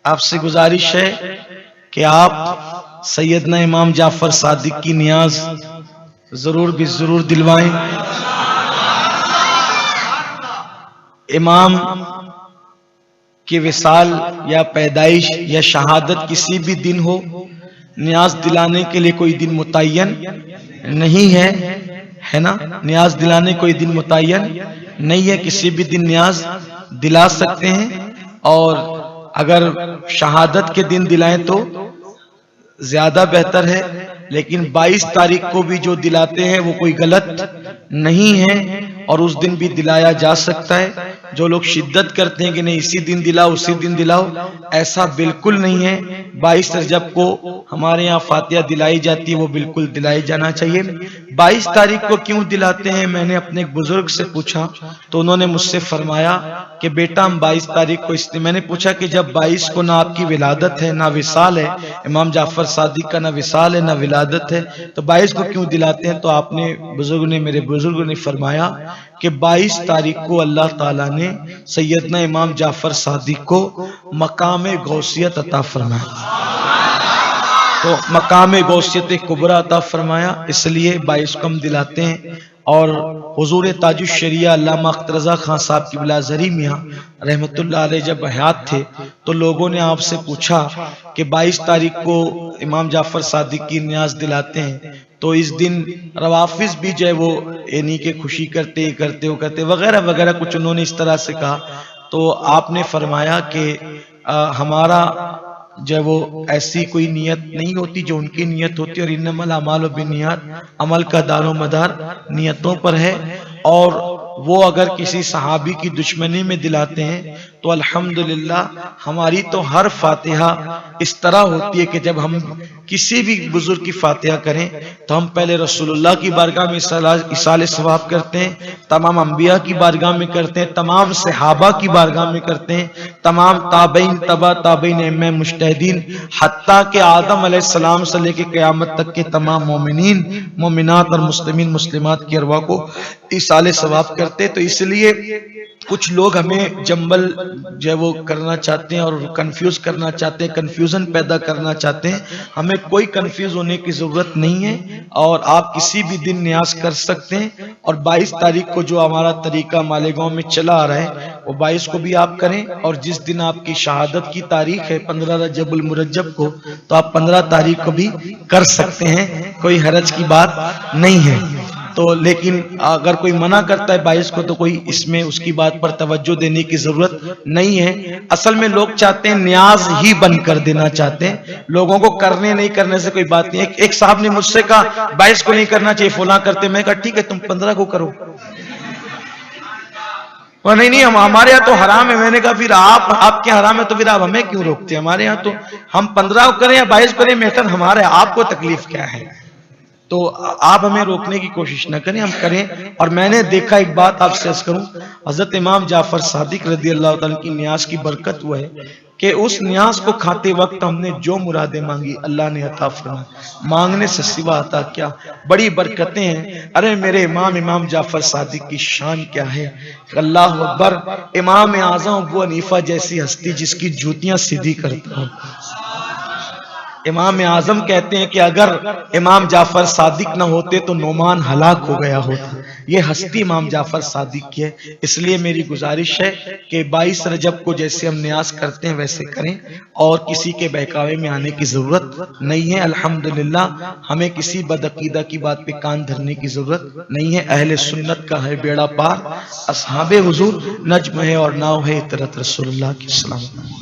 آپ سے گزارش ہے کہ آپ سیدنا امام جعفر صادق کی نیاز ضرور بھی ضرور دلوائیں۔ امام کی وصال یا پیدائش یا شہادت کسی بھی دن ہو، نیاز دلانے کے لیے کوئی دن متعین نہیں ہے نا، نیاز دلانے کوئی دن متعین نہیں ہے، کسی بھی دن نیاز دلا سکتے ہیں، اور اگر شہادت کے دن دلائیں تو زیادہ بہتر ہے، لیکن 22 تاریخ کو بھی جو دلاتے ہیں وہ کوئی غلط نہیں ہے، اور اس دن بھی دلایا جا سکتا ہے۔ جو لوگ شدت کرتے ہیں کہ نہیں اسی دن دلاؤ اسی دن دلاؤ، ایسا بالکل نہیں ہے۔ 22 رجب کو ہمارے یہاں فاتحہ دلائی جاتی ہے، وہ بالکل دلائی جانا چاہیے۔ 22 تاریخ کو کیوں دلاتے ہیں، میں نے اپنے ایک بزرگ سے پوچھا تو انہوں نے مجھ سے فرمایا کہ بیٹا ہم 22 تاریخ کو میں نے پوچھا کہ جب 22 کو نہ آپ کی ولادت ہے نہ وصال ہے، امام جعفر صادق کا نہ وصال ہے نہ ولادت ہے، تو 22 کو کیوں دلاتے ہیں؟ تو آپ نے میرے بزرگوں نے فرمایا کہ 22 تاریخ کو اللہ تعالیٰ نے سیدنا امام جعفر صادق کو مقام غوثیت عطا فرمایا، تو مقام غوثیت کبریٰ عطا فرمایا، اس لیے 22 کو ہم دلاتے ہیں۔ اور حضور تاج الشریعہ علامہ اختر رضا خان صاحب کی بلا زری میاں رحمت اللہ علیہ جب حیات تھے تو لوگوں نے آپ سے پوچھا کہ 22 تاریخ کو امام جعفر صادق کی نیاز دلاتے ہیں، تو اس دن روافظ بھی جو ہے وہ یعنی کہ خوشی کرتے وغیرہ وغیرہ کچھ انہوں نے اس طرح سے کہا، تو آپ نے فرمایا کہ ہمارا جو وہ ایسی کوئی نیت نہیں ہوتی جو ان کی نیت ہوتی، اور انما الاعمال بالنیات، عمل کا دار و مدار نیتوں پر ہے۔ اور وہ اگر کسی صحابی کی دشمنی میں دلاتے ہیں تو الحمدللہ ہماری تو ہر فاتحہ اس طرح ہوتی ہے کہ جب ہم کسی بھی بزرگ کی فاتحہ کریں تو ہم پہلے رسول اللہ کی بارگاہ میں ایصال ثواب کرتے ہیں، تمام انبیاء کی بارگاہ میں کرتے ہیں، تمام صحابہ کی بارگاہ میں کرتے ہیں، تمام تابعین تبع تابعین ائمہ مجتہدین، حتیٰ کہ آدم علیہ السلام سے لے کے قیامت تک کے تمام مومنین مومنات اور مسلمین مسلمات کی ارواح کو ایصال ثواب کرتے۔ تو اس لیے کچھ لوگ ہمیں جنبل جو وہ کرنا چاہتے ہیں اور کنفیوز کرنا چاہتے ہیں، کنفیوژن پیدا کرنا چاہتے ہیں، ہمیں کوئی کنفیوز ہونے کی ضرورت نہیں ہے، اور آپ کسی بھی دن نیاز کر سکتے ہیں۔ اور 22 تاریخ کو جو ہمارا طریقہ مالیگاؤں میں چلا آ رہا ہے وہ 22 کو بھی آپ کریں، اور جس دن آپ کی شہادت کی تاریخ ہے 15 رجب المرجب کو، تو آپ 15 تاریخ کو بھی کر سکتے ہیں، کوئی حرج کی بات نہیں ہے۔ تو لیکن اگر کوئی منع کرتا ہے 22 کو تو کوئی اس میں اس کی بات پر توجہ دینے کی ضرورت نہیں ہے۔ اصل میں لوگ چاہتے ہیں نیاز ہی بند کر دینا چاہتے ہیں، لوگوں کو کرنے نہیں کرنے سے کوئی بات نہیں ہے۔ ایک صاحب نے مجھ سے کہا 22 کو نہیں کرنا چاہیے فلاں کرتے، میں کہا ٹھیک ہے تم 15 کو کرو، نہیں ہمارے یہاں تو حرام ہے۔ میں نے کہا پھر آپ کے حرام ہے تو پھر آپ ہمیں کیوں روکتے ہیں؟ ہمارے یہاں تو ہم 15 کو کریں یا 22 کریں میٹر ہمارا ہے، آپ کو تکلیف کیا ہے؟ تو آپ ہمیں روکنے کی کوشش نہ کریں، ہم کریں۔ اور میں نے دیکھا ایک بات آپ سے عرض کروں، حضرت امام جعفر صادق رضی اللہ تعالیٰ کی نیاز کی برکت وہ ہے کہ اس نیاز کو کھاتے وقت ہم نے جو مرادیں مانگی اللہ نے عطا فرمائی، مانگنے سے سوا عطا کیا، بڑی برکتیں ہیں۔ ارے میرے امام جعفر صادق کی شان کیا ہے، اللہ اکبر۔ امام اعظم ابو حنیفہ جیسی ہستی جس کی جوتیاں سیدھی کرتا ہوں، امام اعظم کہتے ہیں کہ اگر امام جعفر صادق نہ ہوتے تو نعمان ہلاک ہو گیا ہوتا۔ یہ ہستی امام جعفر صادق کی ہے، اس لیے میری گزارش ہے کہ 22 رجب کو جیسے ہم نیاز کرتے ہیں ویسے کریں، اور کسی کے بہکاوے میں آنے کی ضرورت نہیں ہے۔ الحمدللہ ہمیں کسی بدعقیدہ کی بات پہ کان دھرنے کی ضرورت نہیں ہے۔ اہل سنت کا ہے بیڑا پار، اصحاب حضور نجم ہے اور ناؤ ہے اطرت رسول اللہ کی سلام۔